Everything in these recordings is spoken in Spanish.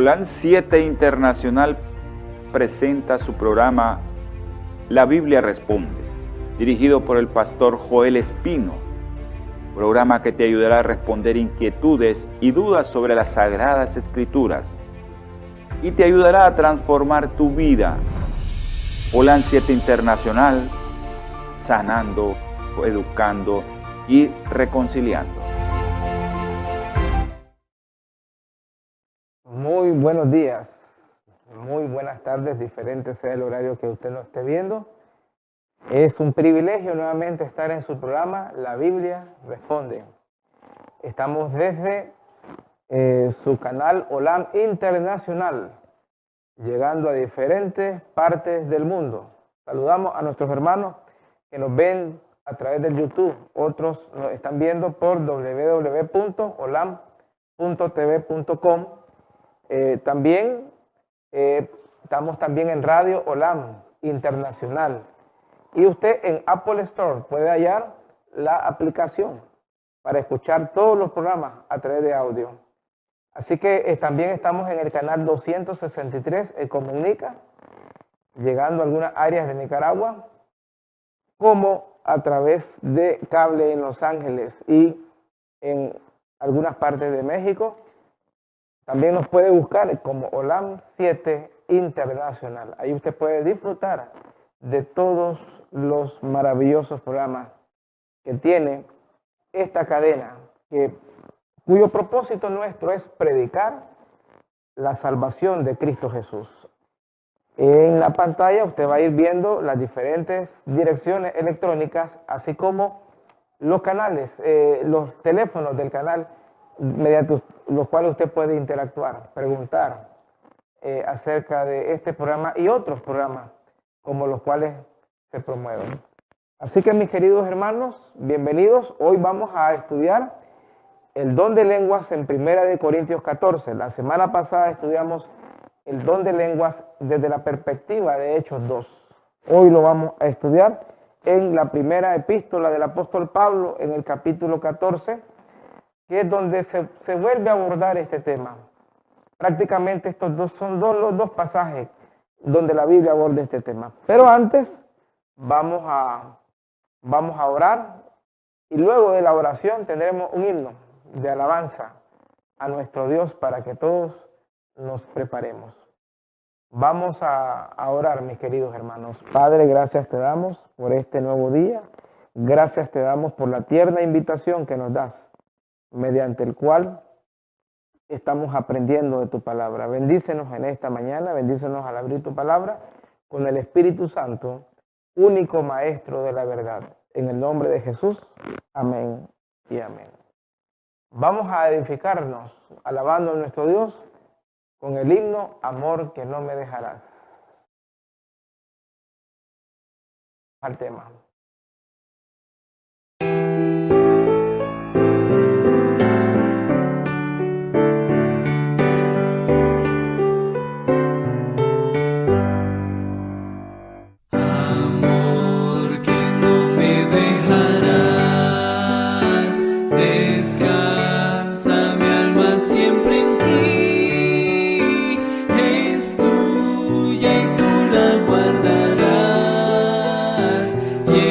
Holan 7 Internacional presenta su programa La Biblia Responde, dirigido por el pastor Joel Espino, programa que te ayudará a responder inquietudes y dudas sobre las Sagradas Escrituras y te ayudará a transformar tu vida. Holan 7 Internacional, sanando, educando y reconciliando. Muy buenos días, muy buenas tardes, diferente sea el horario que usted nos esté viendo. Es un privilegio nuevamente estar en su programa La Biblia Responde. Estamos desde su canal Holan Internacional, llegando a diferentes partes del mundo. Saludamos a nuestros hermanos que nos ven a través del YouTube. Otros nos están viendo por www.holan.tv.com. Estamos también en Radio Holan Internacional. Y usted en Apple Store puede hallar la aplicación para escuchar todos los programas a través de audio. Así que también estamos en el canal 263 Comunica, llegando a algunas áreas de Nicaragua, como a través de cable en Los Ángeles y en algunas partes de México. También nos puede buscar como Holan 7 Internacional. Ahí usted puede disfrutar de todos los maravillosos programas que tiene esta cadena, cuyo propósito nuestro es predicar la salvación de Cristo Jesús. En la pantalla usted va a ir viendo las diferentes direcciones electrónicas, así como los canales, los teléfonos del canal, mediante los cuales usted puede interactuar, preguntar acerca de este programa y otros programas como los cuales se promueven. Así que, mis queridos hermanos, bienvenidos. Hoy vamos a estudiar el don de lenguas en 1 Corintios 14. La semana pasada estudiamos el don de lenguas desde la perspectiva de Hechos 2. Hoy lo vamos a estudiar en la primera epístola del apóstol Pablo, en el capítulo 14, que es donde se vuelve a abordar este tema. Prácticamente estos son los dos pasajes donde la Biblia aborda este tema. Pero antes vamos a orar, y luego de la oración tendremos un himno de alabanza a nuestro Dios para que todos nos preparemos. Vamos a orar, mis queridos hermanos. Padre, gracias te damos por este nuevo día. Gracias te damos por la tierna invitación que nos das, mediante el cual estamos aprendiendo de tu palabra. Bendícenos en esta mañana, bendícenos al abrir tu palabra con el Espíritu Santo, único Maestro de la verdad. En el nombre de Jesús, amén y amén. Vamos a edificarnos alabando a nuestro Dios con el himno Amor que no me dejarás. Al tema. Yeah.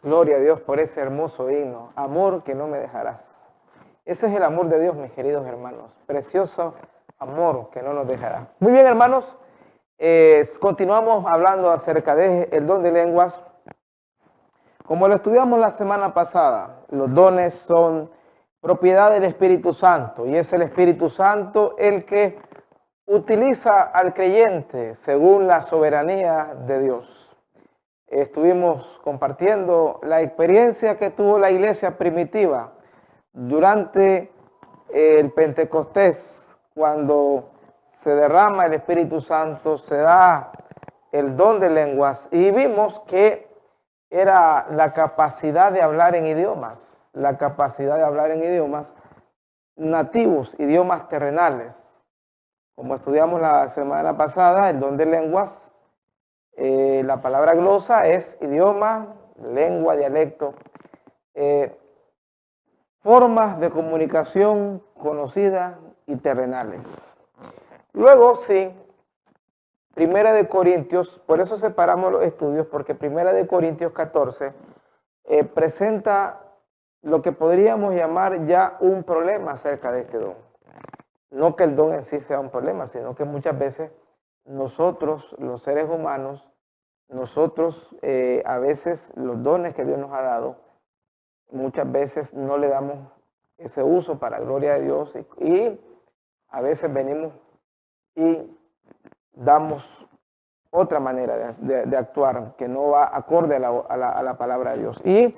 Gloria a Dios por ese hermoso himno. Amor que no me dejarás. Ese es el amor de Dios, mis queridos hermanos. Precioso amor que no nos dejará. Muy bien, hermanos. Continuamos hablando acerca del don de lenguas. Como lo estudiamos la semana pasada, los dones son propiedad del Espíritu Santo y es el Espíritu Santo el que utiliza al creyente según la soberanía de Dios. Estuvimos compartiendo la experiencia que tuvo la iglesia primitiva durante el Pentecostés, cuando se derrama el Espíritu Santo, se da el don de lenguas y vimos que era la capacidad de hablar en idiomas, nativos, idiomas terrenales. Como estudiamos la semana pasada, el don de lenguas, la palabra glosa es idioma, lengua, dialecto, formas de comunicación conocidas y terrenales. Luego, sí, Primera de Corintios, por eso separamos los estudios, porque Primera de Corintios 14 presenta lo que podríamos llamar ya un problema acerca de este don. No que el don en sí sea un problema, sino que muchas veces nosotros, los seres humanos, a veces los dones que Dios nos ha dado, muchas veces no le damos ese uso para gloria de Dios y a veces venimos y damos otra manera de actuar que no va acorde a la palabra de Dios. Y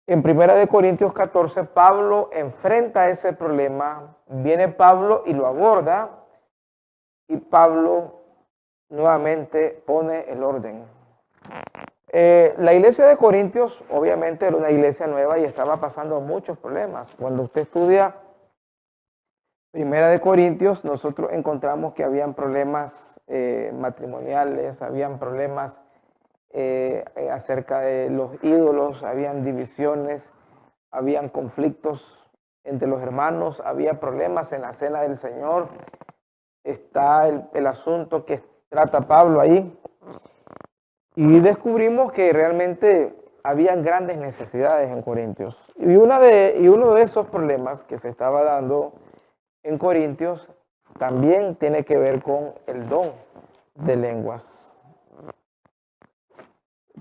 en 1 Corintios 14, Pablo enfrenta ese problema, viene Pablo y lo aborda, y Pablo nuevamente pone el orden. La iglesia de Corintios obviamente era una iglesia nueva y estaba pasando muchos problemas. Cuando usted estudia Primera de Corintios, nosotros encontramos que habían problemas matrimoniales, habían problemas acerca de los ídolos, habían divisiones, habían conflictos entre los hermanos, había problemas en la cena del Señor. Está el asunto que trata Pablo ahí. Y descubrimos que realmente habían grandes necesidades en Corintios. Y uno de esos problemas que se estaba dando en Corintios también tiene que ver con el don de lenguas.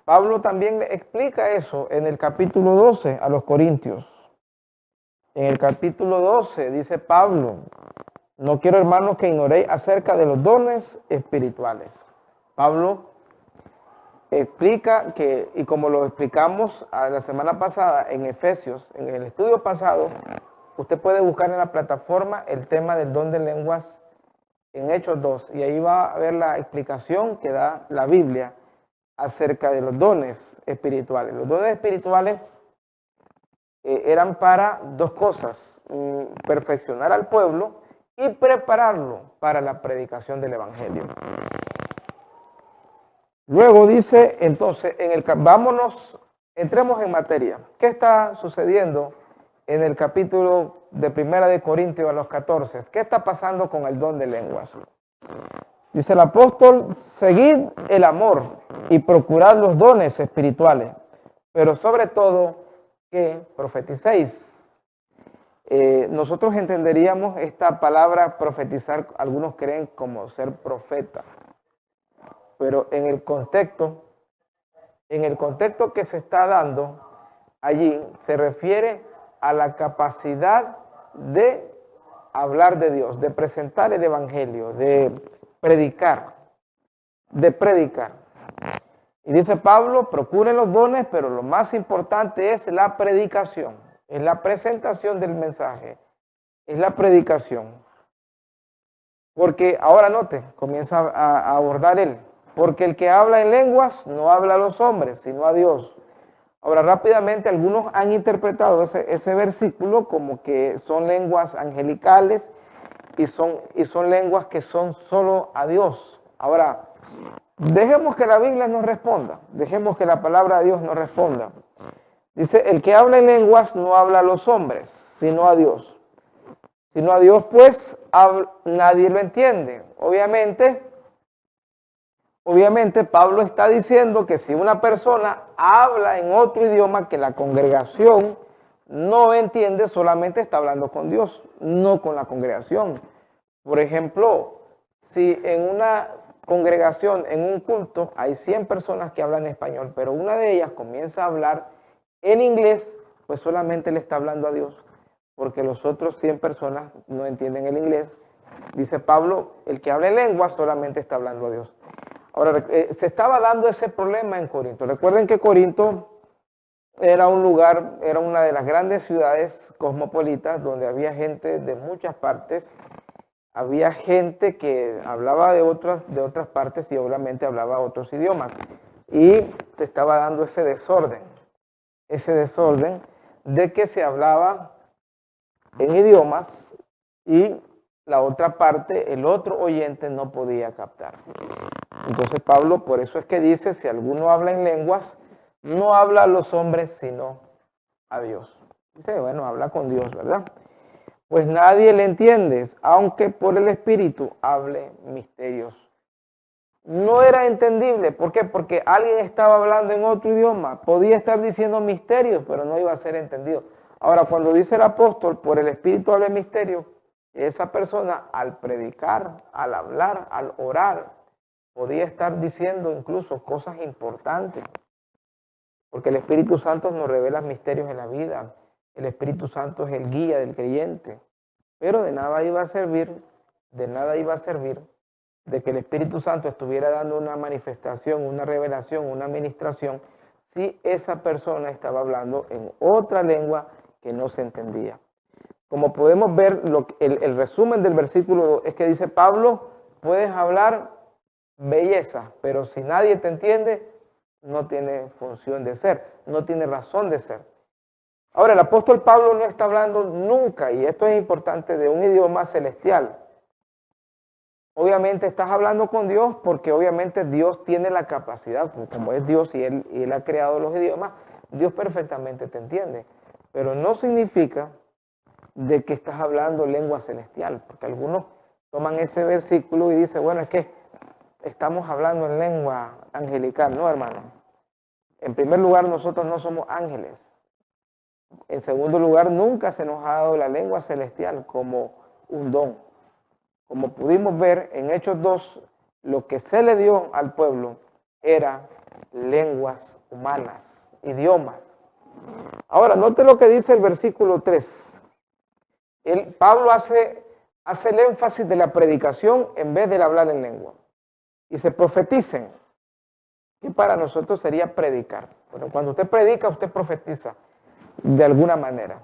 Pablo también le explica eso en el capítulo 12 a los Corintios. En el capítulo 12 dice Pablo: no quiero, hermanos, que ignoréis acerca de los dones espirituales. Pablo explica que, y como lo explicamos la semana pasada en Efesios, en el estudio pasado, usted puede buscar en la plataforma el tema del don de lenguas en Hechos 2 y ahí va a ver la explicación que da la Biblia acerca de los dones espirituales. Los dones espirituales eran para dos cosas: perfeccionar al pueblo y prepararlo para la predicación del Evangelio. Luego dice, entonces, entremos en materia. ¿Qué está sucediendo en el capítulo de Primera de Corintios a los 14? ¿Qué está pasando con el don de lenguas? Dice el apóstol: seguid el amor y procurad los dones espirituales, pero sobre todo que profeticéis. Nosotros entenderíamos esta palabra profetizar, algunos creen como ser profeta. Pero en el contexto que se está dando allí, se refiere a la capacidad de hablar de Dios, de presentar el Evangelio, de predicar. Y dice Pablo: procuren los dones, pero lo más importante es la predicación, es la presentación del mensaje, es la predicación. Porque ahora note, comienza a abordar él. Porque el que habla en lenguas no habla a los hombres, sino a Dios. Ahora, rápidamente, algunos han interpretado ese versículo como que son lenguas angelicales y son lenguas que son solo a Dios. Ahora, dejemos que la Biblia nos responda, dejemos que la palabra de Dios nos responda. Dice: el que habla en lenguas no habla a los hombres, sino a Dios. Sino a Dios, pues nadie lo entiende. Obviamente, Obviamente Pablo está diciendo que si una persona habla en otro idioma que la congregación no entiende, solamente está hablando con Dios, no con la congregación. Por ejemplo, si en una congregación, en un culto, hay 100 personas que hablan español, pero una de ellas comienza a hablar en inglés, pues solamente le está hablando a Dios, porque los otros 100 personas no entienden el inglés. Dice Pablo, el que habla en lengua solamente está hablando a Dios. Ahora, se estaba dando ese problema en Corinto. Recuerden que Corinto era un lugar, era una de las grandes ciudades cosmopolitas donde había gente de muchas partes. Había gente que hablaba de otras partes y obviamente hablaba otros idiomas. Y se estaba dando ese desorden de que se hablaba en idiomas y la otra parte, el otro oyente no podía captar. Entonces Pablo, por eso es que dice, si alguno habla en lenguas, no habla a los hombres, sino a Dios. Dice, bueno, habla con Dios, ¿verdad? Pues nadie le entiende, aunque por el Espíritu hable misterios. No era entendible, ¿por qué? Porque alguien estaba hablando en otro idioma, podía estar diciendo misterios, pero no iba a ser entendido. Ahora, cuando dice el apóstol, por el Espíritu hable misterios, esa persona al predicar, al hablar, al orar, podía estar diciendo incluso cosas importantes, porque el Espíritu Santo nos revela misterios en la vida. El Espíritu Santo es el guía del creyente, pero de nada iba a servir de que el Espíritu Santo estuviera dando una manifestación, una revelación, una administración, si esa persona estaba hablando en otra lengua que no se entendía. Como podemos ver, el resumen del versículo 2 es que dice Pablo, puedes hablar belleza, pero si nadie te entiende, no tiene función de ser, no tiene razón de ser. Ahora, el apóstol Pablo no está hablando nunca, y esto es importante, de un idioma celestial. Obviamente estás hablando con Dios porque obviamente Dios tiene la capacidad, como es Dios y Él ha creado los idiomas, Dios perfectamente te entiende. Pero no significa de que estás hablando lengua celestial, porque algunos toman ese versículo y dicen, bueno, es que estamos hablando en lengua angelical. No, hermano. En primer lugar, nosotros no somos ángeles. En segundo lugar, nunca se nos ha dado la lengua celestial como un don. Como pudimos ver en Hechos 2, lo que se le dio al pueblo era lenguas humanas, idiomas. Ahora, note lo que dice el versículo 3. Pablo hace el énfasis de la predicación en vez del hablar en lengua. Y se profeticen, que para nosotros sería predicar. Bueno, cuando usted predica, usted profetiza de alguna manera.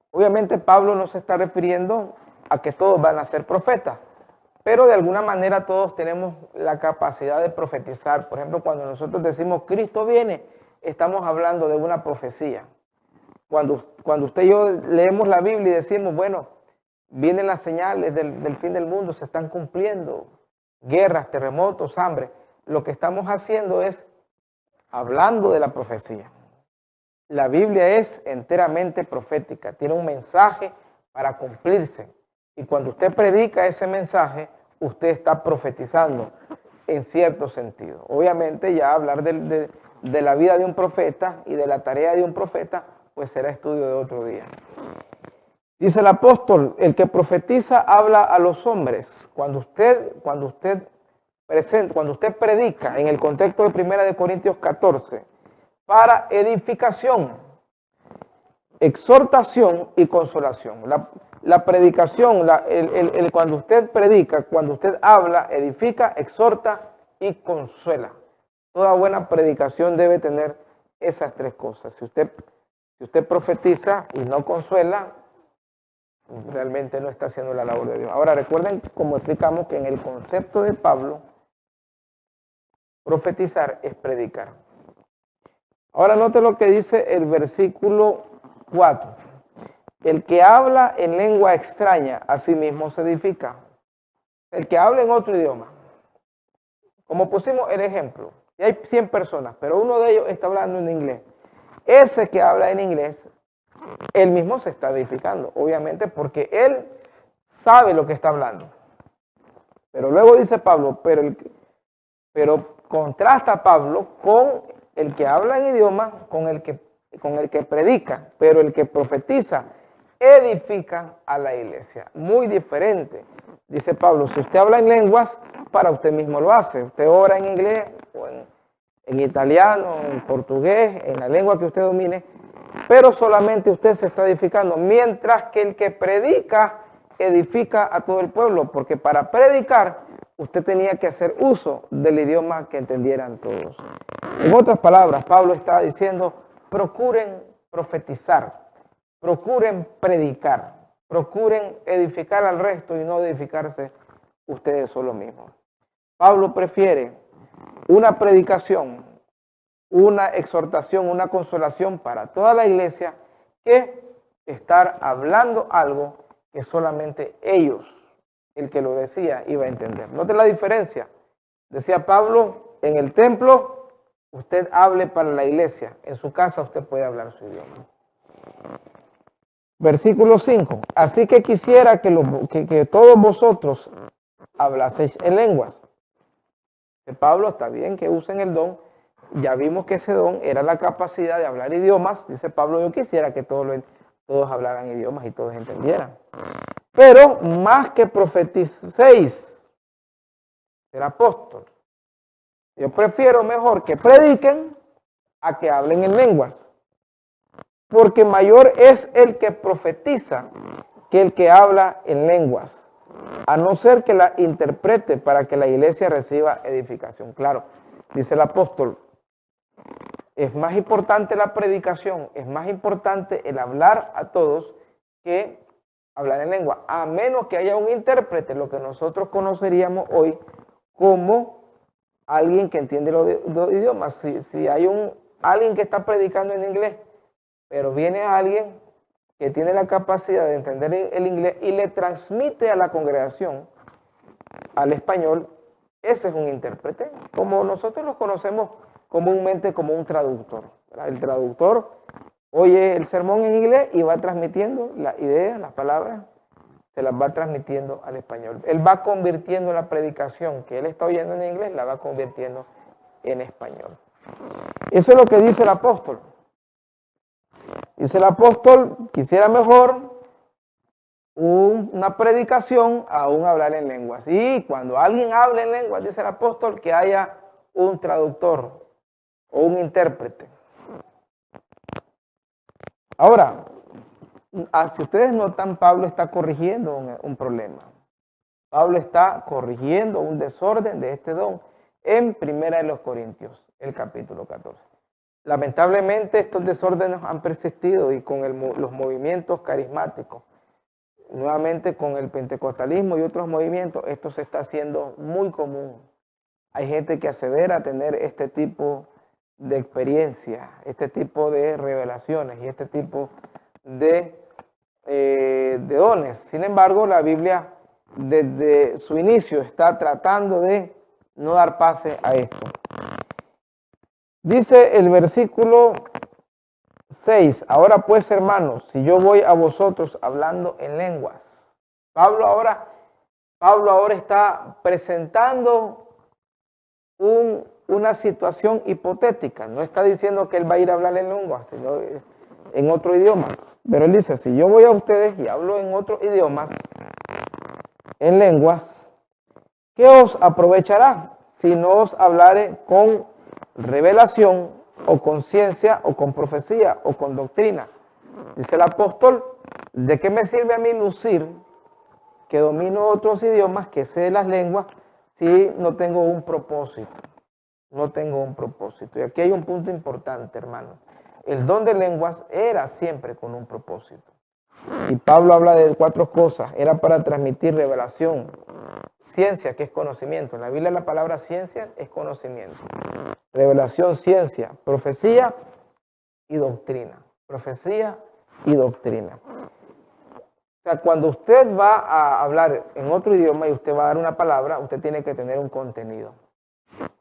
Obviamente Pablo no se está refiriendo a que todos van a ser profetas, pero de alguna manera todos tenemos la capacidad de profetizar. Por ejemplo, cuando nosotros decimos Cristo viene, estamos hablando de una profecía. Cuando usted y yo leemos la Biblia y decimos, bueno, vienen las señales del fin del mundo, se están cumpliendo, guerras, terremotos, hambre, lo que estamos haciendo es hablando de la profecía. La Biblia es enteramente profética, tiene un mensaje para cumplirse. Y cuando usted predica ese mensaje, usted está profetizando en cierto sentido. Obviamente ya hablar de la vida de un profeta y de la tarea de un profeta, pues será estudio de otro día. Dice el apóstol, el que profetiza habla a los hombres. Cuando usted predica en el contexto de 1 Corintios 14, para edificación, exhortación y consolación. La predicación, cuando usted predica, cuando usted habla, edifica, exhorta y consuela. Toda buena predicación debe tener esas tres cosas. Si usted profetiza y no consuela, realmente no está haciendo la labor de Dios. Ahora recuerden, como explicamos, que en el concepto de Pablo, profetizar es predicar. Ahora note lo que dice el versículo 4. El que habla en lengua extraña, a sí mismo se edifica. El que habla en otro idioma. Como pusimos el ejemplo, y hay 100 personas, pero uno de ellos está hablando en inglés. Ese que habla en inglés, él mismo se está edificando, obviamente, porque él sabe lo que está hablando. Pero luego dice Pablo, pero Pero contrasta Pablo con el que habla en idioma, con el que predica, pero el que profetiza edifica a la iglesia. Muy diferente. Dice Pablo, si usted habla en lenguas, para usted mismo lo hace. Usted ora en inglés o en italiano, en portugués, en la lengua que usted domine, pero solamente usted se está edificando, mientras que el que predica edifica a todo el pueblo, porque para predicar usted tenía que hacer uso del idioma que entendieran todos. En otras palabras, Pablo está diciendo, procuren profetizar, procuren predicar, procuren edificar al resto y no edificarse ustedes solo mismos. Pablo prefiere una predicación, una exhortación, una consolación para toda la iglesia que estar hablando algo que solamente ellos, el que lo decía, iba a entender. Note la diferencia. Decía Pablo, en el templo usted hable para la iglesia, en su casa usted puede hablar su idioma. Versículo 5. Así que quisiera que todos vosotros hablaseis en lenguas. Pablo, está bien que usen el don. Ya vimos que ese don era la capacidad de hablar idiomas. Dice Pablo, yo quisiera que todos hablaran idiomas y todos entendieran. Pero más que profeticéis, el apóstol. Yo prefiero mejor que prediquen a que hablen en lenguas. Porque mayor es el que profetiza que el que habla en lenguas, a no ser que la interprete para que la iglesia reciba edificación. Claro, dice el apóstol, es más importante la predicación, es más importante el hablar a todos que hablar en lengua, a menos que haya un intérprete, lo que nosotros conoceríamos hoy como alguien que entiende los idiomas. Si hay alguien que está predicando en inglés, pero viene alguien que tiene la capacidad de entender el inglés y le transmite a la congregación, al español, ese es un intérprete, como nosotros lo conocemos comúnmente como un traductor. El traductor oye el sermón en inglés y va transmitiendo las ideas, las palabras, se las va transmitiendo al español. Él va convirtiendo la predicación que él está oyendo en inglés, la va convirtiendo en español. Eso es lo que dice el apóstol. Dice el apóstol, quisiera mejor una predicación a un hablar en lenguas. Y cuando alguien habla en lenguas, dice el apóstol, que haya un traductor o un intérprete. Ahora, si ustedes notan, Pablo está corrigiendo un problema. Pablo está corrigiendo un desorden de este don en 1 Corintios, el capítulo 14. Lamentablemente estos desórdenes han persistido y con los movimientos carismáticos, nuevamente con el pentecostalismo y otros movimientos, esto se está haciendo muy común. Hay gente que asevera tener este tipo de experiencia, este tipo de revelaciones y este tipo de dones. Sin embargo, la Biblia desde su inicio está tratando de no dar pase a esto. Dice el versículo 6, ahora pues hermanos, si yo voy a vosotros hablando en lenguas. Pablo ahora está presentando una situación hipotética. No está diciendo que él va a ir a hablar en lenguas, sino en otros idiomas. Pero él dice, si yo voy a ustedes y hablo en otros idiomas, en lenguas, ¿qué os aprovechará si no os hablare con revelación o con ciencia o con profecía o con doctrina? Dice el apóstol, ¿de qué me sirve a mí lucir que domino otros idiomas, que sé las lenguas, si no tengo un propósito? No tengo un propósito. Y aquí hay un punto importante, hermano. El don de lenguas era siempre con un propósito. Y Pablo habla de 4 cosas. Era para transmitir revelación, ciencia, que es conocimiento. En la Biblia la palabra ciencia es conocimiento. Revelación, ciencia, profecía y doctrina. Profecía y doctrina. O sea, cuando usted va a hablar en otro idioma y usted va a dar una palabra, usted tiene que tener un contenido.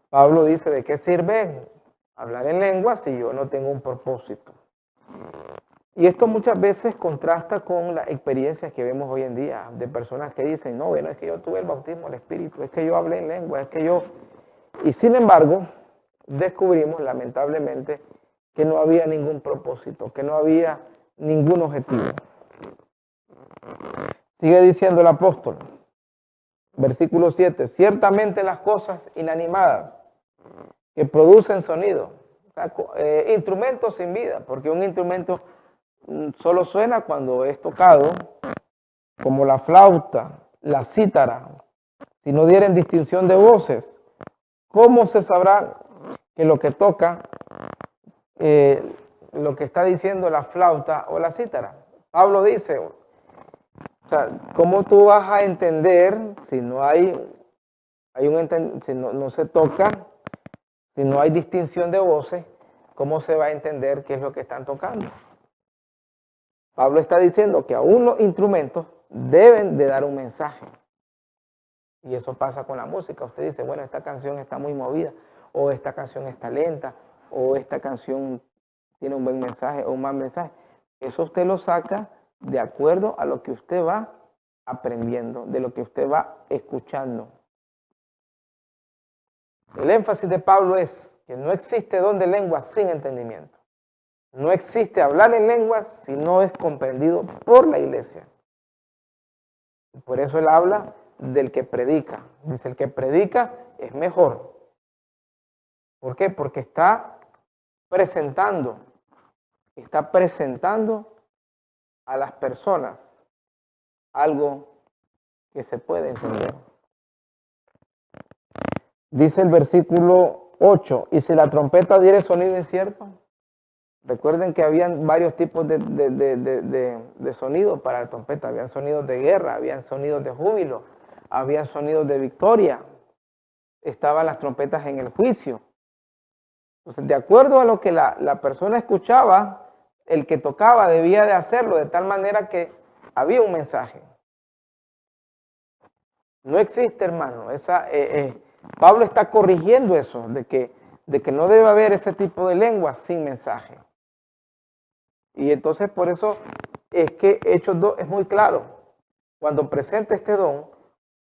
Pablo dice, ¿de qué sirve hablar en lengua si yo no tengo un propósito? Y esto muchas veces contrasta con las experiencias que vemos hoy en día de personas que dicen, no, bueno, es que yo tuve el bautismo del Espíritu, es que yo hablé en lengua, es que yo Y sin embargo, descubrimos lamentablemente que no había ningún propósito, que no había ningún objetivo. Sigue diciendo el apóstol, versículo 7, ciertamente las cosas inanimadas que producen sonido, o sea, instrumentos sin vida, porque un instrumento solo suena cuando es tocado, como la flauta, la cítara. Si no dieren distinción de voces, ¿cómo se sabrá que lo que toca, lo que está diciendo la flauta o la cítara? Pablo dice, o sea, ¿cómo tú vas a entender si no si no se toca, si no hay distinción de voces, cómo se va a entender qué es lo que están tocando? Pablo está diciendo que aún los instrumentos deben de dar un mensaje. Y eso pasa con la música. Usted dice, bueno, esta canción está muy movida, o esta canción está lenta, o esta canción tiene un buen mensaje o un mal mensaje. Eso usted lo saca de acuerdo a lo que usted va aprendiendo, de lo que usted va escuchando. El énfasis de Pablo es que no existe don de lengua sin entendimiento. No existe hablar en lenguas si no es comprendido por la iglesia. Por eso él habla del que predica. Dice, el que predica es mejor. ¿Por qué? Porque está presentando a las personas algo que se puede entender. Dice el versículo 8, y si la trompeta diere sonido incierto, recuerden que habían varios tipos de sonidos para la trompeta. Habían sonidos de guerra, habían sonidos de júbilo, habían sonidos de victoria. Estaban las trompetas en el juicio. Entonces, de acuerdo a lo que la persona escuchaba, el que tocaba debía de hacerlo de tal manera que había un mensaje. No existe, hermano. Pablo está corrigiendo eso, de que no debe haber ese tipo de lengua sin mensaje. Y entonces por eso es que Hechos 2 es muy claro. Cuando presenta este don,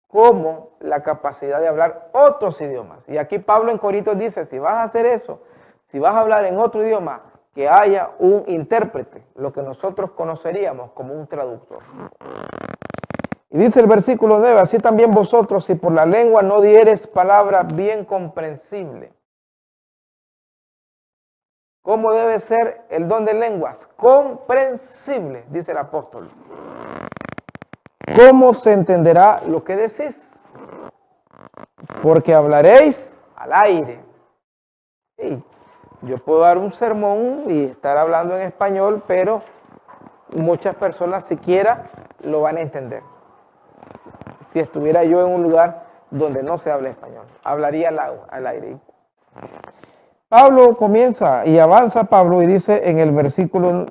como la capacidad de hablar otros idiomas. Y aquí Pablo en Corintios dice, si vas a hacer eso, si vas a hablar en otro idioma, que haya un intérprete, lo que nosotros conoceríamos como un traductor. Y dice el versículo 9, así también vosotros, si por la lengua no dieres palabra bien comprensible. ¿Cómo debe ser el don de lenguas? Comprensible, dice el apóstol. ¿Cómo se entenderá lo que decís? Porque hablaréis al aire. Sí, yo puedo dar un sermón y estar hablando en español, pero muchas personas siquiera lo van a entender. Si estuviera yo en un lugar donde no se habla español, hablaría al aire. Pablo comienza y avanza Pablo y dice en el versículo,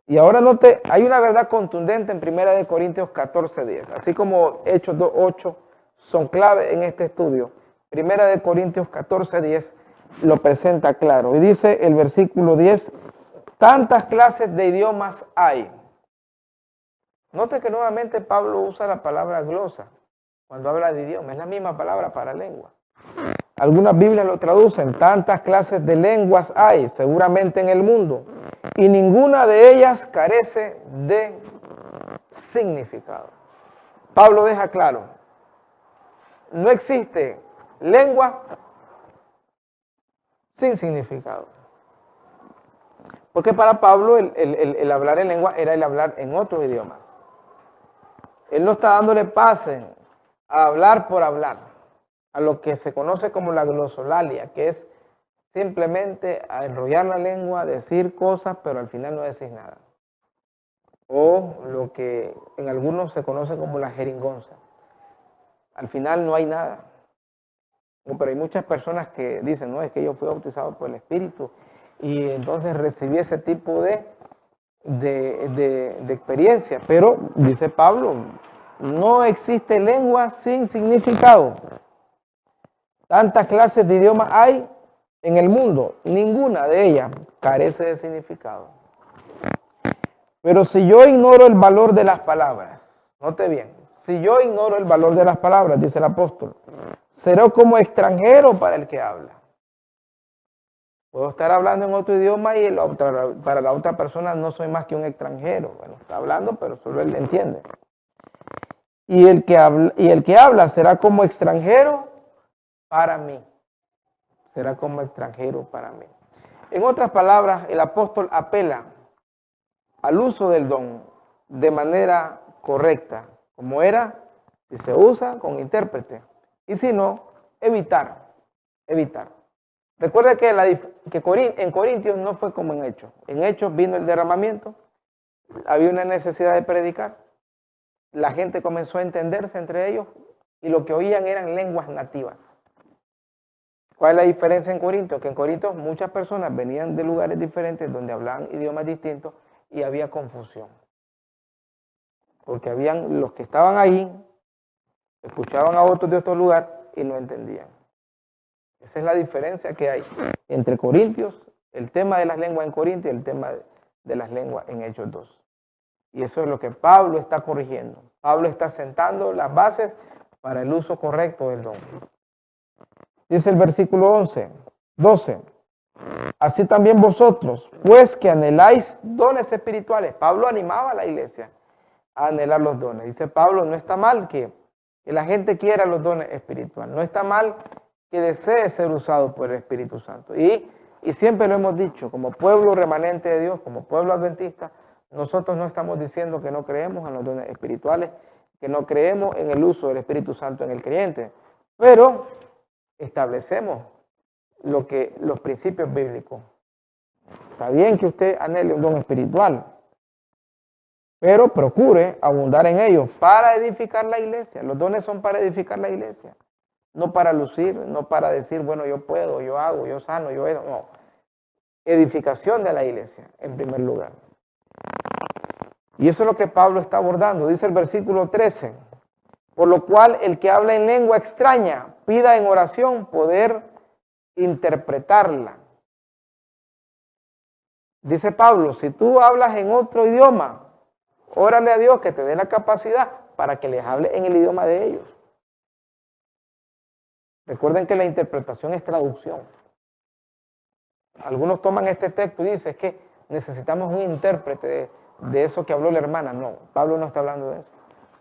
y ahora note, hay una verdad contundente en 1 Corintios 14:10, así como Hechos 2:8 son clave en este estudio. 1 Corintios 14:10 lo presenta claro y dice el versículo 10, tantas clases de idiomas hay. Note que nuevamente Pablo usa la palabra glosa cuando habla de idioma, es la misma palabra para lengua. Algunas Biblias lo traducen, tantas clases de lenguas hay seguramente en el mundo y ninguna de ellas carece de significado. Pablo deja claro, no existe lengua sin significado. Porque para Pablo el hablar en lengua era el hablar en otros idiomas. Él no está dándole pase a hablar por hablar, a lo que se conoce como la glosolalia, que es simplemente a enrollar la lengua, decir cosas, pero al final no decís nada. O lo que en algunos se conoce como la jeringonza. Al final no hay nada. Pero hay muchas personas que dicen, no, es que yo fui bautizado por el Espíritu y entonces recibí ese tipo de experiencia. Pero, dice Pablo, no existe lengua sin significado. Tantas clases de idiomas hay en el mundo, ninguna de ellas carece de significado. Pero si yo ignoro el valor de las palabras, note bien, Si yo ignoro el valor de las palabras, dice el apóstol, seré como extranjero para el que habla. Puedo estar hablando en otro idioma y para la otra persona no soy más que un extranjero. Bueno, está hablando, pero solo él entiende. Y el que habla será como extranjero para mí. Será como extranjero para mí. En otras palabras, el apóstol apela al uso del don de manera correcta, como era si se usa con intérprete, y si no, evitar. Recuerda que en Corintios no fue como en Hechos. En Hechos vino el derramamiento, había una necesidad de predicar, la gente comenzó a entenderse entre ellos y lo que oían eran lenguas nativas. ¿Cuál es la diferencia en Corintios? Que en Corintios muchas personas venían de lugares diferentes donde hablaban idiomas distintos y había confusión. Porque habían los que estaban ahí, escuchaban a otros de otro lugar y no entendían. Esa es la diferencia que hay entre Corintios, el tema de las lenguas en Corintios y el tema de las lenguas en Hechos 2. Y eso es lo que Pablo está corrigiendo. Pablo está sentando las bases para el uso correcto del don. Dice el versículo 12. Así también vosotros, pues que anheláis dones espirituales. Pablo animaba a la iglesia a anhelar los dones. Dice Pablo, no está mal que la gente quiera los dones espirituales. No está mal que desee ser usado por el Espíritu Santo. Y siempre lo hemos dicho, como pueblo remanente de Dios, como pueblo adventista, nosotros no estamos diciendo que no creemos en los dones espirituales, que no creemos en el uso del Espíritu Santo en el creyente, pero establecemos los principios bíblicos. Está bien que usted anhele un don espiritual, pero procure abundar en ellos para edificar la iglesia. Los dones son para edificar la iglesia, no para lucir, no para decir, bueno, yo puedo, yo hago, yo sano, yo eso. No. Edificación de la iglesia, en primer lugar. Y eso es lo que Pablo está abordando. Dice el versículo 13, por lo cual el que habla en lengua extraña, pida en oración poder interpretarla. Dice Pablo, si tú hablas en otro idioma, órale a Dios que te dé la capacidad para que les hable en el idioma de ellos. Recuerden que la interpretación es traducción. Algunos toman este texto y dicen, es que necesitamos un intérprete de eso que habló la hermana. No, Pablo no está hablando de eso.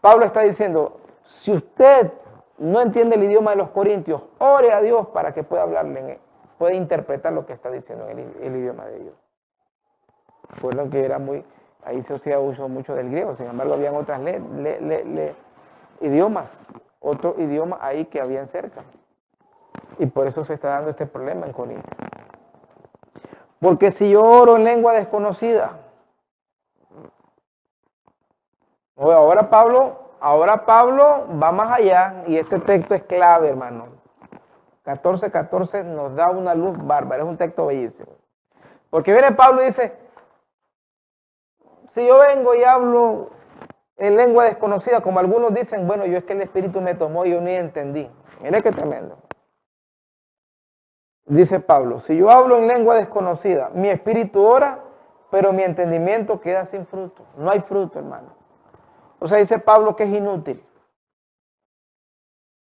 Pablo está diciendo, si usted no entiende el idioma de los corintios, ore a Dios para que pueda hablarle, pueda interpretar lo que está diciendo en el idioma de ellos. Recuerden que era ahí se hacía uso mucho del griego, sin embargo habían otras idiomas, otros idiomas ahí que habían cerca. Y por eso se está dando este problema en Corinto. Porque si yo oro en lengua desconocida, ahora Pablo va más allá y este texto es clave, hermano. 14:14 nos da una luz bárbara, es un texto bellísimo. Porque viene Pablo y dice, si yo vengo y hablo en lengua desconocida, como algunos dicen, bueno, yo es que el Espíritu me tomó y yo ni entendí. Mire qué tremendo. Dice Pablo, si yo hablo en lengua desconocida, mi espíritu ora, pero mi entendimiento queda sin fruto. No hay fruto, hermano. O sea, dice Pablo que es inútil.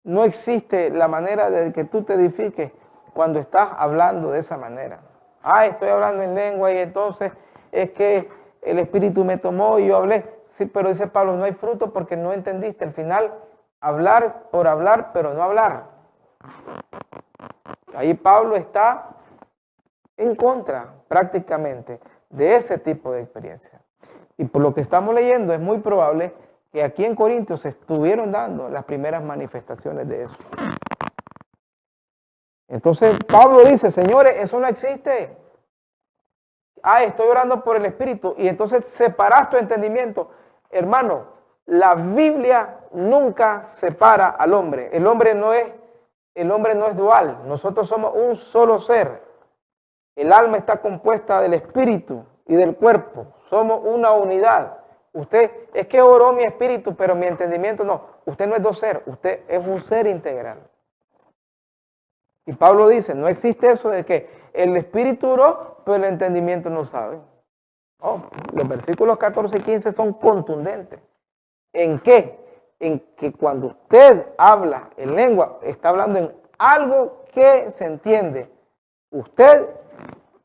No existe la manera de que tú te edifiques cuando estás hablando de esa manera. Estoy hablando en lengua y entonces es que el Espíritu me tomó y yo hablé. Sí, pero dice Pablo, no hay fruto porque no entendiste. Al final, hablar por hablar, pero no hablar. Ahí Pablo está en contra prácticamente de ese tipo de experiencia. Y por lo que estamos leyendo es muy probable que aquí en Corintios se estuvieron dando las primeras manifestaciones de eso. Entonces Pablo dice, señores, eso no existe. Estoy orando por el Espíritu y entonces separas tu entendimiento. Hermano, la Biblia nunca separa al hombre. El hombre no es dual. Nosotros somos un solo ser. El alma está compuesta del espíritu y del cuerpo. Somos una unidad. Usted, es que oró mi espíritu, pero mi entendimiento no. Usted no es dos seres, usted es un ser integral. Y Pablo dice, no existe eso de que el espíritu oró, pero el entendimiento no sabe. Los versículos 14 y 15 son contundentes. ¿En qué? en que cuando usted habla en lengua, está hablando en algo que se entiende. Usted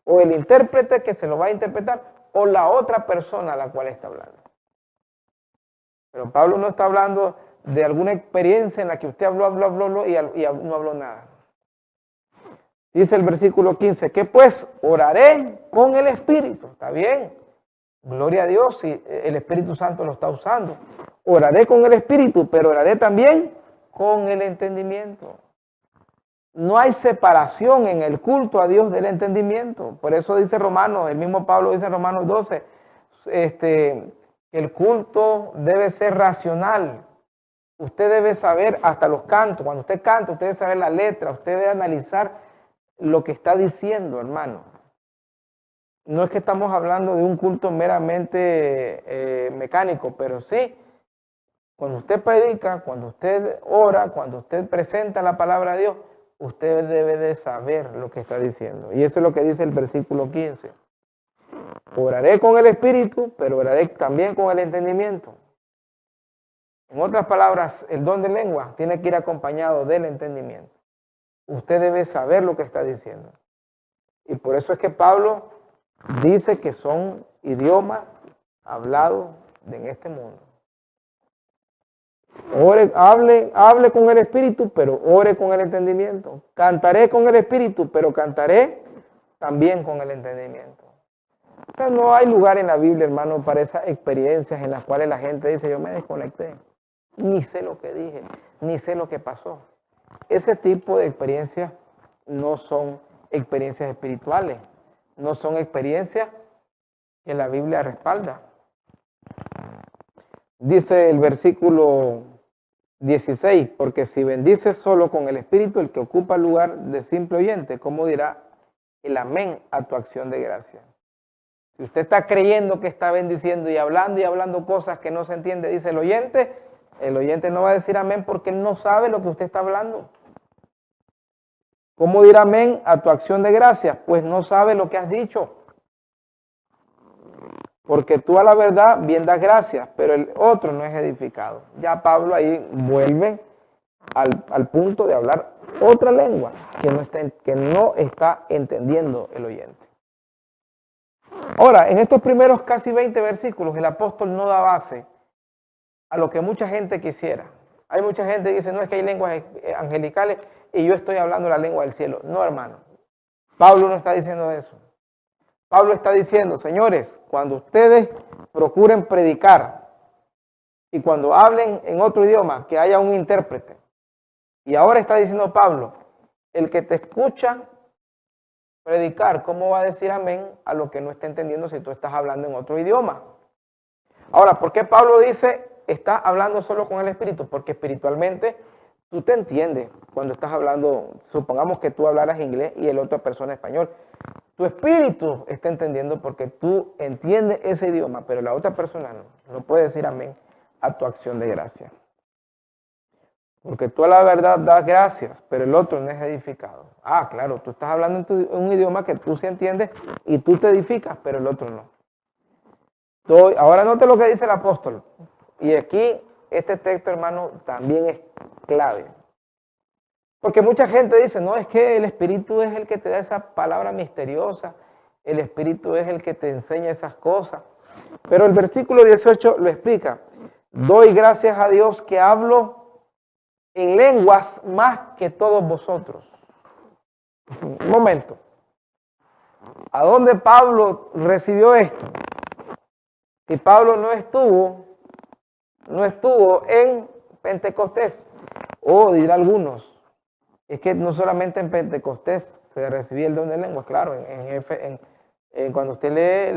o el intérprete que se lo va a interpretar o la otra persona a la cual está hablando. Pero Pablo no está hablando de alguna experiencia en la que usted habló y no habló nada. Dice el versículo 15, que pues oraré con el Espíritu. ¿Está bien? Gloria a Dios si el Espíritu Santo lo está usando. Oraré con el Espíritu, pero oraré también con el entendimiento. No hay separación en el culto a Dios del entendimiento. Por eso dice Romanos, el mismo Pablo dice en Romanos 12, el culto debe ser racional. Usted debe saber hasta los cantos. Cuando usted canta, usted debe saber la letra, usted debe analizar lo que está diciendo, hermano. No es que estamos hablando de un culto meramente mecánico, pero sí, cuando usted predica, cuando usted ora, cuando usted presenta la palabra de Dios, usted debe de saber lo que está diciendo. Y eso es lo que dice el versículo 15. Oraré con el Espíritu, pero oraré también con el entendimiento. En otras palabras, el don de lengua tiene que ir acompañado del entendimiento. Usted debe saber lo que está diciendo. Y por eso es que Pablo dice que son idiomas hablados en este mundo. Ore, hable con el Espíritu, pero ore con el entendimiento. Cantaré con el Espíritu, pero cantaré también con el entendimiento. O sea, no hay lugar en la Biblia, hermano, para esas experiencias en las cuales la gente dice, yo me desconecté, ni sé lo que dije, ni sé lo que pasó. Ese tipo de experiencias no son experiencias espirituales, no son experiencias que la Biblia respalda. Dice el versículo 16, porque si bendices solo con el Espíritu, el que ocupa el lugar de simple oyente, ¿cómo dirá el amén a tu acción de gracia? Si usted está creyendo que está bendiciendo y hablando cosas que no se entiende, dice el oyente no va a decir amén porque él no sabe lo que usted está hablando. ¿Cómo dirá amén a tu acción de gracia? Pues no sabe lo que has dicho. Porque tú a la verdad bien das gracias, pero el otro no es edificado. Ya Pablo ahí vuelve al punto de hablar otra lengua que no está entendiendo el oyente. Ahora, en estos primeros casi 20 versículos, el apóstol no da base a lo que mucha gente quisiera. Hay mucha gente que dice, no, es que hay lenguas angelicales y yo estoy hablando la lengua del cielo. No, hermano. Pablo no está diciendo eso. Pablo está diciendo, señores, cuando ustedes procuren predicar y cuando hablen en otro idioma, que haya un intérprete. Y ahora está diciendo Pablo, el que te escucha predicar, ¿cómo va a decir amén a lo que no está entendiendo si tú estás hablando en otro idioma? Ahora, ¿por qué Pablo dice, está hablando solo con el Espíritu? Porque espiritualmente tú te entiendes cuando estás hablando, supongamos que tú hablaras inglés y el otra persona español. Tu espíritu está entendiendo porque tú entiendes ese idioma, pero la otra persona no puede decir amén a tu acción de gracia. Porque tú a la verdad das gracias, pero el otro no es edificado. Ah, claro, tú estás hablando en un idioma que tú sí entiendes y tú te edificas, pero el otro no. Ahora note lo que dice el apóstol. Y aquí este texto, hermano, también es clave. Porque mucha gente dice, no, es que el Espíritu es el que te da esa palabra misteriosa, el Espíritu es el que te enseña esas cosas. Pero el versículo 18 lo explica. Doy gracias a Dios que hablo en lenguas más que todos vosotros. Un momento. ¿A dónde Pablo recibió esto? Si Pablo no estuvo en Pentecostés. O dirá algunos, es que no solamente en Pentecostés se recibía el don de lenguas, claro, cuando usted lee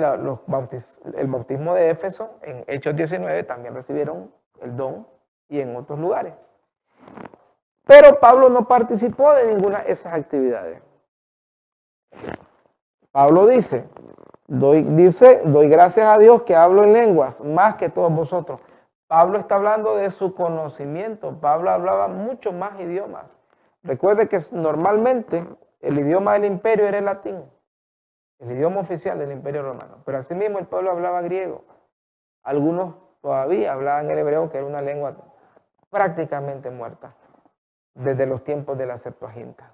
el bautismo de Éfeso, en Hechos 19 también recibieron el don y en otros lugares. Pero Pablo no participó de ninguna de esas actividades. Pablo dice, doy gracias a Dios que hablo en lenguas más que todos vosotros. Pablo está hablando de su conocimiento. Pablo hablaba muchos más idiomas. Recuerde que normalmente el idioma del imperio era el latín, el idioma oficial del imperio romano. Pero asimismo el pueblo hablaba griego. Algunos todavía hablaban el hebreo, que era una lengua prácticamente muerta desde los tiempos de la Septuaginta.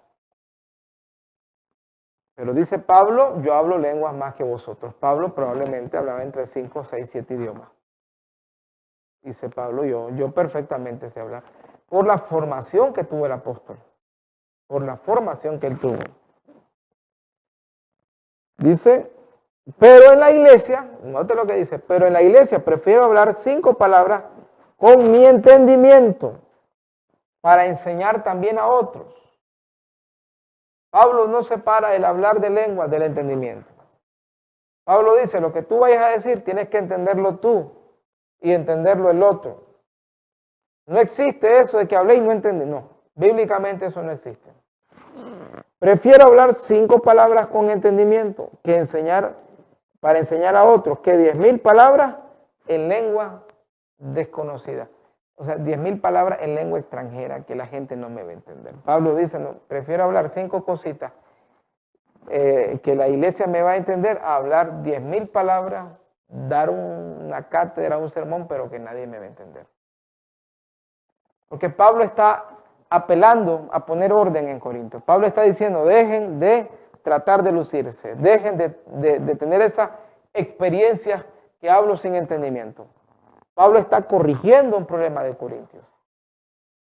Pero dice Pablo, yo hablo lenguas más que vosotros. Pablo probablemente hablaba entre 5, 6, 7 idiomas. Dice Pablo, yo perfectamente sé hablar. Por la formación que tuvo el apóstol. Por la formación que él tuvo. Dice, pero en la iglesia, note lo que dice, pero en la iglesia prefiero hablar 5 palabras con mi entendimiento para enseñar también a otros. Pablo no separa el hablar de lenguas del entendimiento. Pablo dice, lo que tú vayas a decir tienes que entenderlo tú y entenderlo el otro. No existe eso de que hablé y no entendí. No, bíblicamente eso no existe. Prefiero hablar 5 palabras con entendimiento que para enseñar a otros que 10,000 palabras en lengua desconocida. O sea, 10,000 palabras en lengua extranjera que la gente no me va a entender. Pablo dice, no, prefiero hablar 5 cositas que la iglesia me va a entender a hablar 10,000 palabras, dar una cátedra, un sermón, pero que nadie me va a entender. Porque Pablo está apelando a poner orden en Corinto. Pablo está diciendo, dejen de tratar de lucirse, dejen de tener esas experiencias que hablo sin entendimiento. Pablo está corrigiendo un problema de Corintios.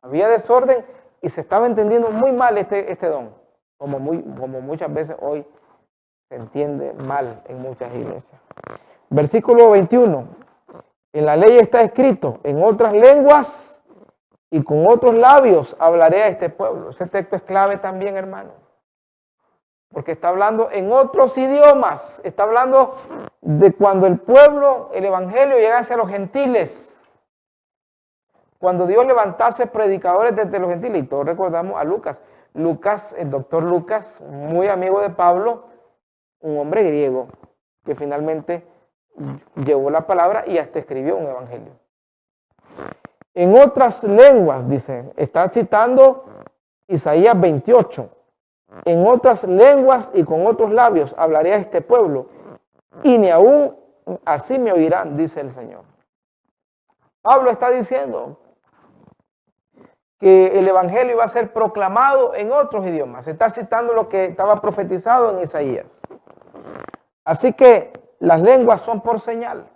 Había desorden y se estaba entendiendo muy mal este don, como muchas veces hoy se entiende mal en muchas iglesias. Versículo 21. En la ley está escrito, en otras lenguas y con otros labios hablaré a este pueblo. Ese texto es clave también, hermano. Porque está hablando en otros idiomas. Está hablando de cuando el pueblo, el evangelio llegase a los gentiles. Cuando Dios levantase predicadores desde los gentiles. Y todos recordamos a Lucas. Lucas, el doctor Lucas, muy amigo de Pablo, un hombre griego que finalmente llevó la palabra y hasta escribió un evangelio. En otras lenguas, dice, está citando Isaías 28. En otras lenguas y con otros labios hablaré a este pueblo, y ni aún así me oirán, dice el Señor. Pablo está diciendo que el evangelio iba a ser proclamado en otros idiomas. Se está citando lo que estaba profetizado en Isaías. Así que las lenguas son por señal.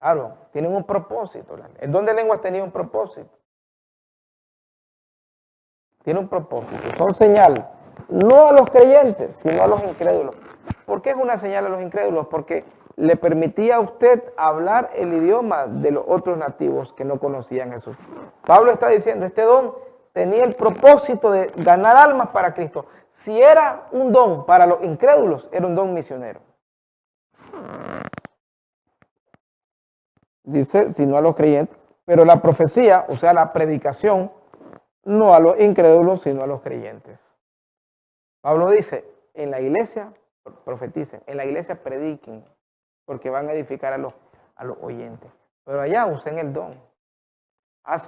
Claro, tienen un propósito. El don de lenguas tenía un propósito. Tiene un propósito. Son señal. No a los creyentes, sino a los incrédulos. ¿Por qué es una señal a los incrédulos? Porque le permitía a usted hablar el idioma de los otros nativos que no conocían a Jesús. Pablo está diciendo, este don tenía el propósito de ganar almas para Cristo. Si era un don para los incrédulos, era un don misionero. Dice, sino a los creyentes, pero la profecía, o sea, la predicación, no a los incrédulos, sino a los creyentes. Pablo dice, en la iglesia profeticen, en la iglesia prediquen, porque van a edificar a los oyentes. Pero allá usen el don.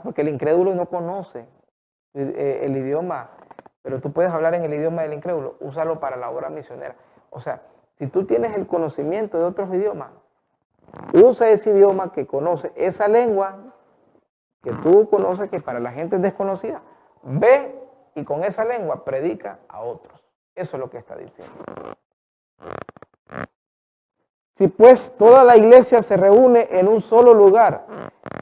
Porque el incrédulo no conoce el idioma, pero tú puedes hablar en el idioma del incrédulo, úsalo para la obra misionera. O sea, si tú tienes el conocimiento de otros idiomas, usa ese idioma que conoce, esa lengua que tú conoces que para la gente es desconocida. Ve y con esa lengua predica a otros. Eso es lo que está diciendo. Si pues toda la iglesia se reúne en un solo lugar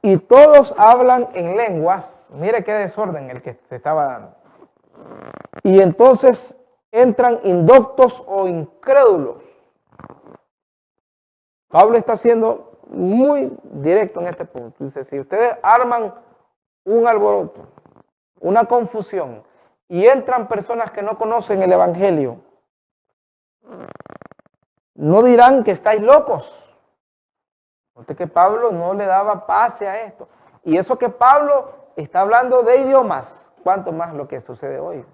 y todos hablan en lenguas, mire qué desorden el que se estaba dando. Y entonces entran indoctos o incrédulos. Pablo está siendo muy directo en este punto. Dice, si ustedes arman un alboroto, una confusión, y entran personas que no conocen el evangelio, no dirán que estáis locos. Note que Pablo no le daba pase a esto. Y eso que Pablo está hablando de idiomas, ¿cuánto más lo que sucede hoy?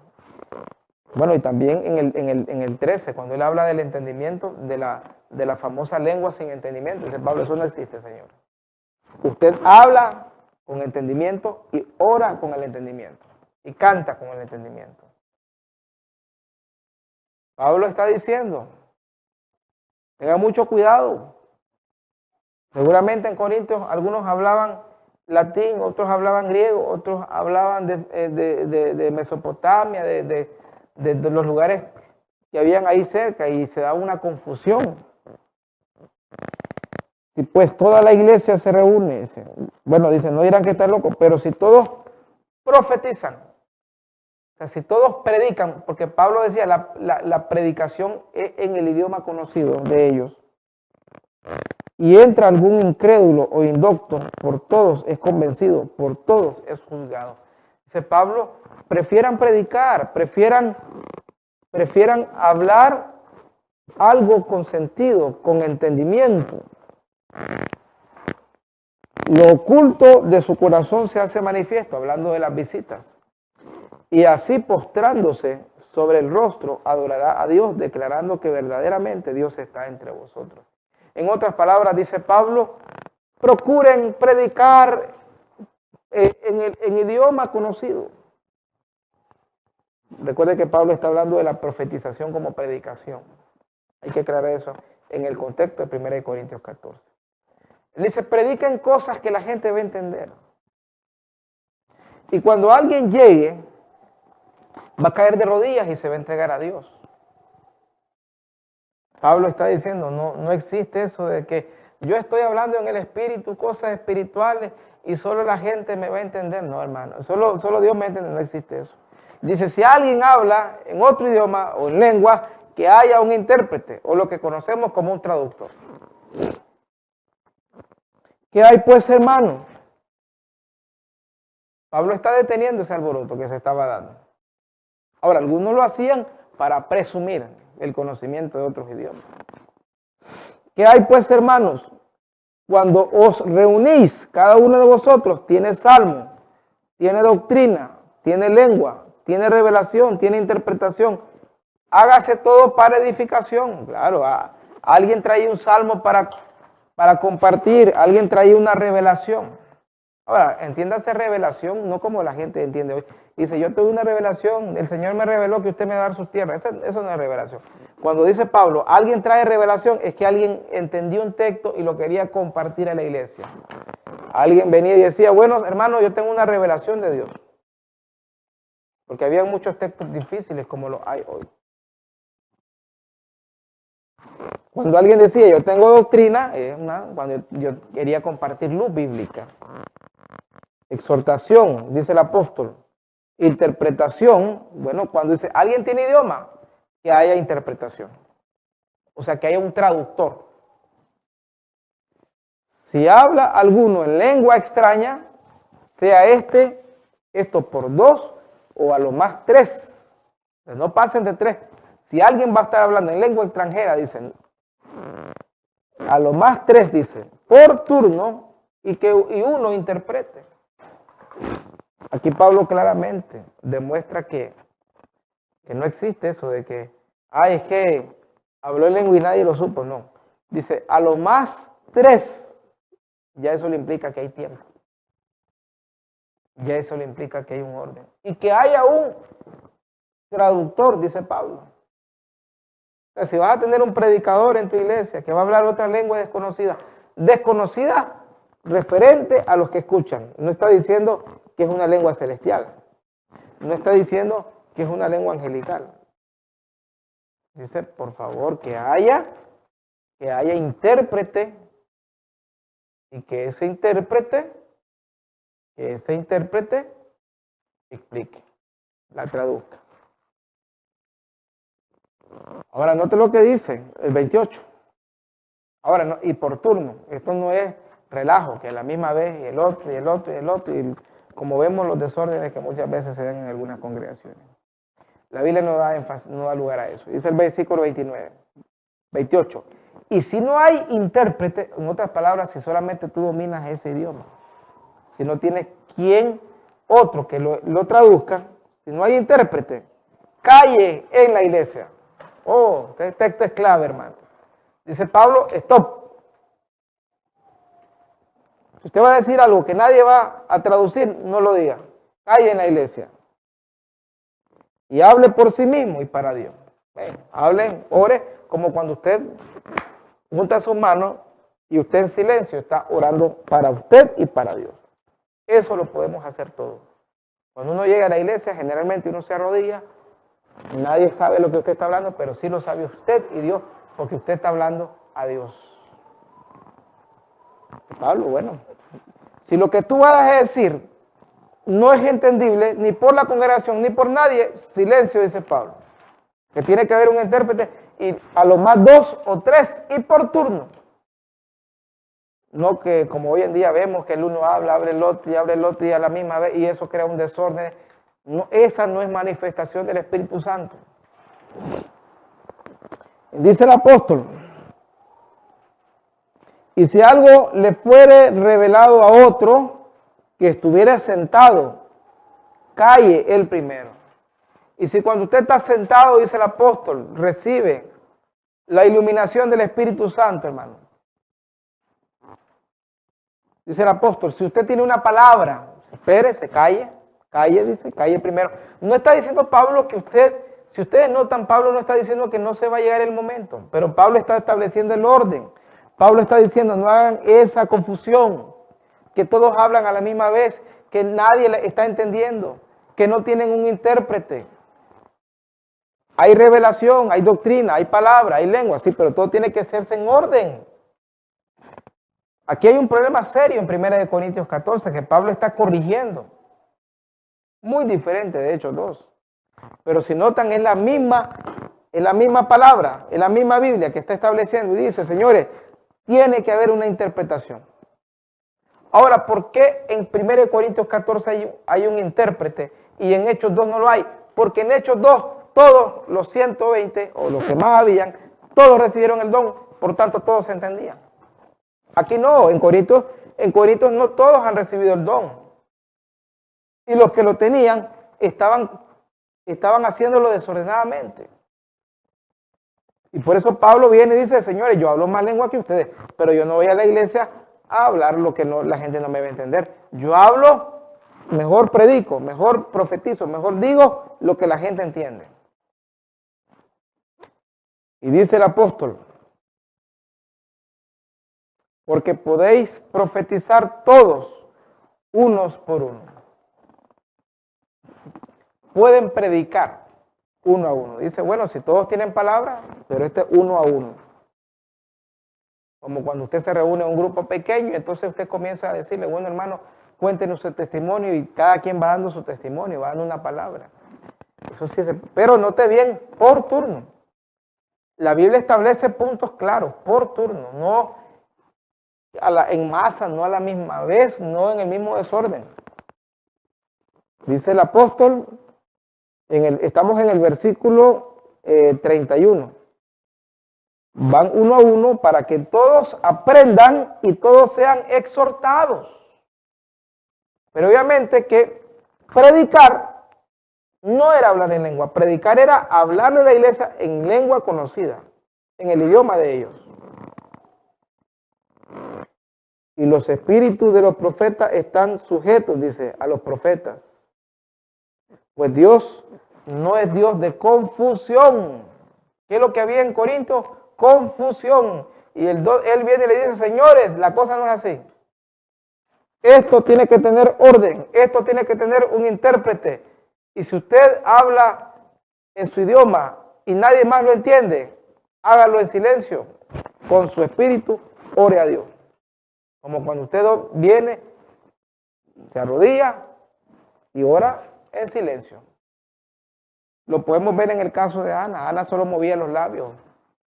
Bueno, y también en el 13, cuando él habla del entendimiento, de la famosa lengua sin entendimiento, dice Pablo, eso no existe, Señor. Usted habla con entendimiento y ora con el entendimiento y canta con el entendimiento. Pablo está diciendo, tenga mucho cuidado. Seguramente en Corintios algunos hablaban latín, otros hablaban griego, otros hablaban de Mesopotamia, de los lugares que habían ahí cerca, y se da una confusión. Si pues toda la iglesia se reúne, bueno, dicen, no dirán que está loco, pero si todos profetizan, o sea, si todos predican, porque Pablo decía, la predicación es en el idioma conocido de ellos, y entra algún incrédulo o indocto, por todos es convencido, por todos es juzgado. Dice Pablo, prefieran predicar, prefieran hablar algo con sentido, con entendimiento. Lo oculto de su corazón se hace manifiesto, hablando de las visitas. Y así postrándose sobre el rostro, adorará a Dios, declarando que verdaderamente Dios está entre vosotros. En otras palabras, dice Pablo, procuren predicar en idioma conocido. Recuerde que Pablo está hablando de la profetización como predicación. Hay que aclarar eso en el contexto de 1 Corintios 14. Él dice, prediquen cosas que la gente va a entender. Y cuando alguien llegue, va a caer de rodillas y se va a entregar a Dios. Pablo está diciendo, no existe eso de que yo estoy hablando en el espíritu, cosas espirituales, y solo la gente me va a entender. No, hermano, solo Dios me entiende, no existe eso. Dice, si alguien habla en otro idioma o en lengua, que haya un intérprete, o lo que conocemos como un traductor. ¿Qué hay pues, hermano? Pablo está deteniendo ese alboroto que se estaba dando. Ahora, algunos lo hacían para presumir el conocimiento de otros idiomas. ¿Qué hay pues, hermanos? Cuando os reunís, cada uno de vosotros tiene salmo, tiene doctrina, tiene lengua, tiene revelación, tiene interpretación. Hágase todo para edificación. Claro, alguien traía un salmo para compartir, alguien traía una revelación. Ahora, entiéndase revelación, no como la gente entiende hoy. Dice, yo tuve una revelación, el Señor me reveló que usted me va a dar sus tierras. Eso no es revelación. Cuando dice Pablo, alguien trae revelación, es que alguien entendió un texto y lo quería compartir a la iglesia. Alguien venía y decía, bueno, hermano, yo tengo una revelación de Dios. Porque había muchos textos difíciles como los hay hoy. Cuando alguien decía, yo tengo doctrina, cuando yo quería compartir luz bíblica. Exhortación, dice el apóstol. Interpretación, bueno, cuando dice, alguien tiene idioma, que haya interpretación. O sea, que haya un traductor. Si habla alguno en lengua extraña, sea esto por 2 o a lo más 3. No pasen de 3. Si alguien va a estar hablando en lengua extranjera, dicen, a lo más 3, dice, por turno, y uno interprete. Aquí Pablo claramente demuestra que no existe eso de que, es que habló en lengua y nadie lo supo. No. Dice, a lo más 3, ya eso le implica que hay tiempo. Ya eso le implica que hay un orden. Y que haya un traductor, dice Pablo. O sea, si vas a tener un predicador en tu iglesia que va a hablar otra lengua desconocida referente a los que escuchan. No está diciendo que es una lengua celestial. No está diciendo que es una lengua angelical. Dice, por favor, que haya intérprete y que ese intérprete explique, la traduzca. Ahora, note lo que dice el 28. Ahora, no, y por turno. Esto no es relajo, que a la misma vez y el otro, y el otro, y el otro, y como vemos los desórdenes que muchas veces se dan en algunas congregaciones. La Biblia no da lugar a eso. Dice el versículo 28. Y si no hay intérprete, en otras palabras, si solamente tú dominas ese idioma, si no tienes otro que lo traduzca, si no hay intérprete, calle en la iglesia. Este texto es clave, hermano. Dice Pablo, stop. Si usted va a decir algo que nadie va a traducir, no lo diga. Calle en la iglesia. Y hable por sí mismo y para Dios. Hable, ore, como cuando usted junta sus manos y usted en silencio está orando para usted y para Dios. Eso lo podemos hacer todos. Cuando uno llega a la iglesia, generalmente uno se arrodilla, nadie sabe lo que usted está hablando, pero sí lo sabe usted y Dios, porque usted está hablando a Dios. Pablo, bueno, si lo que tú vas a decir no es entendible ni por la congregación ni por nadie, silencio, dice Pablo. Que tiene que haber un intérprete y a lo más 2 o 3 y por turno. No que como hoy en día vemos que el uno habla, abre el otro y abre el otro y a la misma vez y eso crea un desorden. No, esa no es manifestación del Espíritu Santo. Dice el apóstol, y si algo le fuere revelado a otro que estuviera sentado, calle el primero. Y si cuando usted está sentado, dice el apóstol, recibe la iluminación del Espíritu Santo, hermano. Dice el apóstol, si usted tiene una palabra, espérese, calle, dice, calle primero. No está diciendo Pablo que usted, si ustedes notan, Pablo no está diciendo que no se va a llegar el momento, pero Pablo está estableciendo el orden. Pablo está diciendo, no hagan esa confusión, que todos hablan a la misma vez, que nadie está entendiendo, que no tienen un intérprete. Hay revelación, hay doctrina, hay palabra, hay lengua, sí, pero todo tiene que hacerse en orden. Aquí hay un problema serio en 1 Corintios 14 que Pablo está corrigiendo. Muy diferente de Hechos 2. Pero si notan, es la misma palabra, es la misma Biblia que está estableciendo y dice, señores, tiene que haber una interpretación. Ahora, ¿por qué en 1 Corintios 14 hay un intérprete y en Hechos 2 no lo hay? Porque en Hechos 2 todos los 120 o los que más habían, todos recibieron el don, por tanto todos se entendían. Aquí no, en Corintios no todos han recibido el don. Y los que lo tenían estaban haciéndolo desordenadamente. Y por eso Pablo viene y dice, señores, yo hablo más lengua que ustedes, pero yo no voy a la iglesia a hablar lo que la gente no me va a entender. Yo hablo, mejor predico, mejor profetizo, mejor digo lo que la gente entiende. Y dice el apóstol, porque podéis profetizar todos, unos por uno. Pueden predicar uno a uno. Dice, bueno, si todos tienen palabra, pero este uno a uno. Como cuando usted se reúne en un grupo pequeño, entonces usted comienza a decirle, bueno, hermano, cuéntenos su testimonio y cada quien va dando su testimonio, va dando una palabra. Eso sí, pero note bien, por turno. La Biblia establece puntos claros, por turno, no en masa, no a la misma vez, no en el mismo desorden. Dice el apóstol, estamos en el versículo 31. Van uno a uno para que todos aprendan y todos sean exhortados. Pero obviamente que predicar no era hablar en lengua. Predicar era hablarle a la iglesia en lengua conocida, en el idioma de ellos. Y los espíritus de los profetas están sujetos, dice, a los profetas. Pues Dios no es Dios de confusión. ¿Qué es lo que había en Corinto? Confusión. Y él viene y le dice, señores, la cosa no es así. Esto tiene que tener orden, esto tiene que tener un intérprete. Y si usted habla en su idioma y nadie más lo entiende, hágalo en silencio, con su espíritu, ore a Dios. Como cuando usted viene, se arrodilla y ora en silencio. Lo podemos ver en el caso de Ana. Ana solo movía los labios.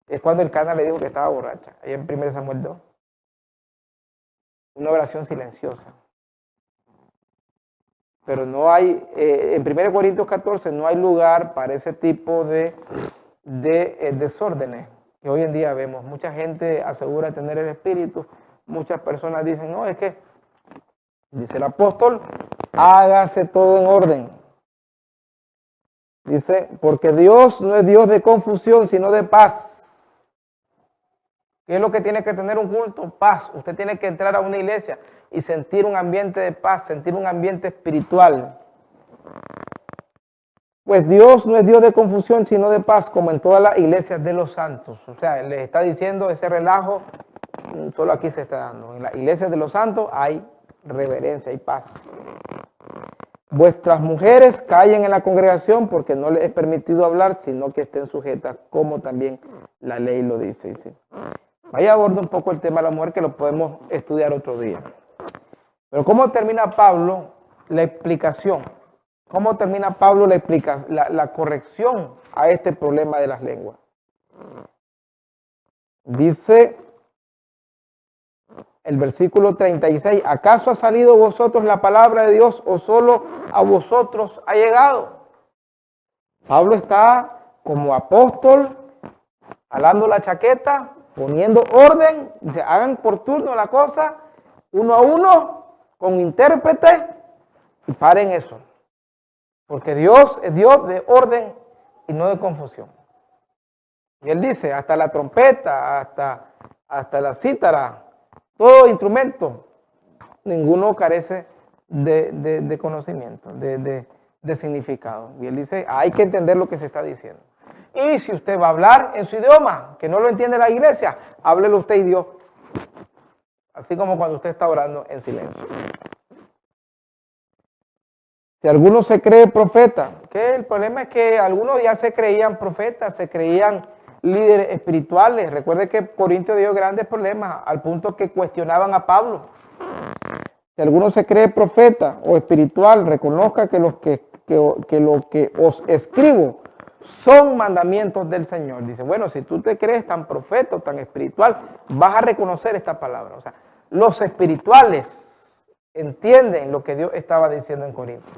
Es cuando el Cana le dijo que estaba borracha. Ahí en 1 Samuel 2. Una oración silenciosa. Pero no hay, en 1 Corintios 14 no hay lugar para ese tipo de desórdenes que hoy en día vemos. Mucha gente asegura tener el espíritu. Muchas personas dicen, no, es que, dice el apóstol, hágase todo en orden. Dice, porque Dios no es Dios de confusión, sino de paz. ¿Qué es lo que tiene que tener un culto? Paz. Usted tiene que entrar a una iglesia y sentir un ambiente de paz, sentir un ambiente espiritual. Pues Dios no es Dios de confusión, sino de paz, como en todas las iglesias de los santos. O sea, les está diciendo ese relajo, solo aquí se está dando. En las iglesias de los santos hay reverencia y paz. Vuestras mujeres callen en la congregación porque no les es permitido hablar, sino que estén sujetas, como también la ley lo dice. Dice. Vaya aborda un poco el tema de la mujer, que lo podemos estudiar otro día. Pero ¿cómo termina Pablo la explicación? ¿Cómo termina Pablo la corrección a este problema de las lenguas? Dice el versículo 36, ¿acaso ha salido vosotros la palabra de Dios o solo a vosotros ha llegado? Pablo está como apóstol, jalando la chaqueta, poniendo orden, dice, hagan por turno la cosa, uno a uno, con intérprete, y paren eso. Porque Dios es Dios de orden y no de confusión. Y él dice, hasta la trompeta, hasta la cítara, todo instrumento, ninguno carece de conocimiento, de significado. Y él dice, hay que entender lo que se está diciendo. Y si usted va a hablar en su idioma, que no lo entiende la iglesia, háblelo usted y Dios. Así como cuando usted está orando en silencio. Si alguno se cree profeta, que el problema es que algunos ya se creían profetas, se creían líderes espirituales. Recuerde que Corintios dio grandes problemas al punto que cuestionaban a Pablo. Si alguno se cree profeta o espiritual, reconozca que lo que os escribo son mandamientos del Señor. Dice, bueno, si tú te crees tan profeta, tan espiritual, vas a reconocer esta palabra. O sea, los espirituales entienden lo que Dios estaba diciendo en Corinto.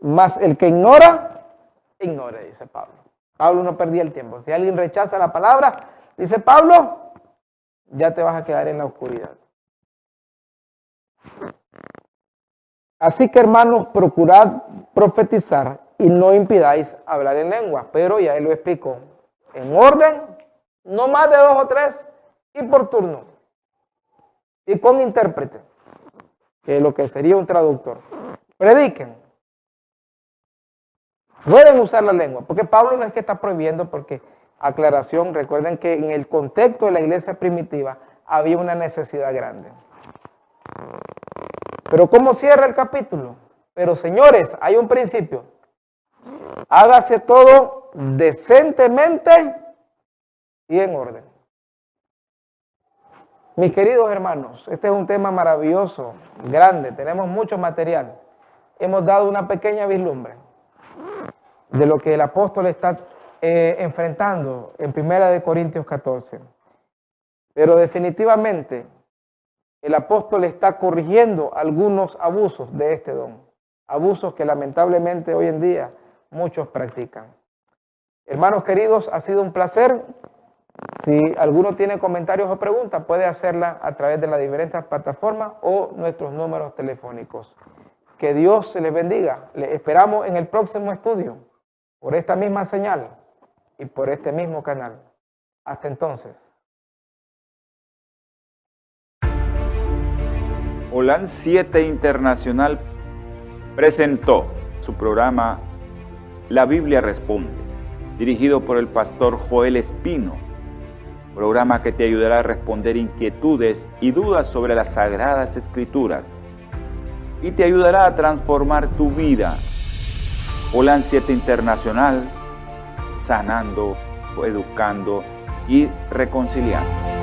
Mas el que ignora, ignore, dice Pablo. Pablo no perdía el tiempo. Si alguien rechaza la palabra, dice Pablo, ya te vas a quedar en la oscuridad. Así que, hermanos, procurad profetizar y no impidáis hablar en lengua. Pero ya él lo explicó. En orden, no más de 2 o 3 y por turno. Y con intérprete, que es lo que sería un traductor. Prediquen. Pueden usar la lengua, porque Pablo no es que está prohibiendo, porque, aclaración, recuerden que en el contexto de la iglesia primitiva había una necesidad grande. Pero ¿cómo cierra el capítulo? Pero señores, hay un principio. Hágase todo decentemente y en orden. Mis queridos hermanos, este es un tema maravilloso, grande, tenemos mucho material. Hemos dado una pequeña vislumbre de lo que el apóstol está enfrentando en 1 Corintios 14. Pero definitivamente el apóstol está corrigiendo algunos abusos de este don. Abusos que lamentablemente hoy en día muchos practican. Hermanos queridos, ha sido un placer. Si alguno tiene comentarios o preguntas, puede hacerla a través de las diferentes plataformas o nuestros números telefónicos. Que Dios se les bendiga. Les esperamos en el próximo estudio, por esta misma señal y por este mismo canal. Hasta entonces. Holan 7 Internacional presentó su programa La Biblia Responde, dirigido por el pastor Joel Espino, programa que te ayudará a responder inquietudes y dudas sobre las Sagradas Escrituras y te ayudará a transformar tu vida. Holan 7 Internacional, sanando, educando y reconciliando.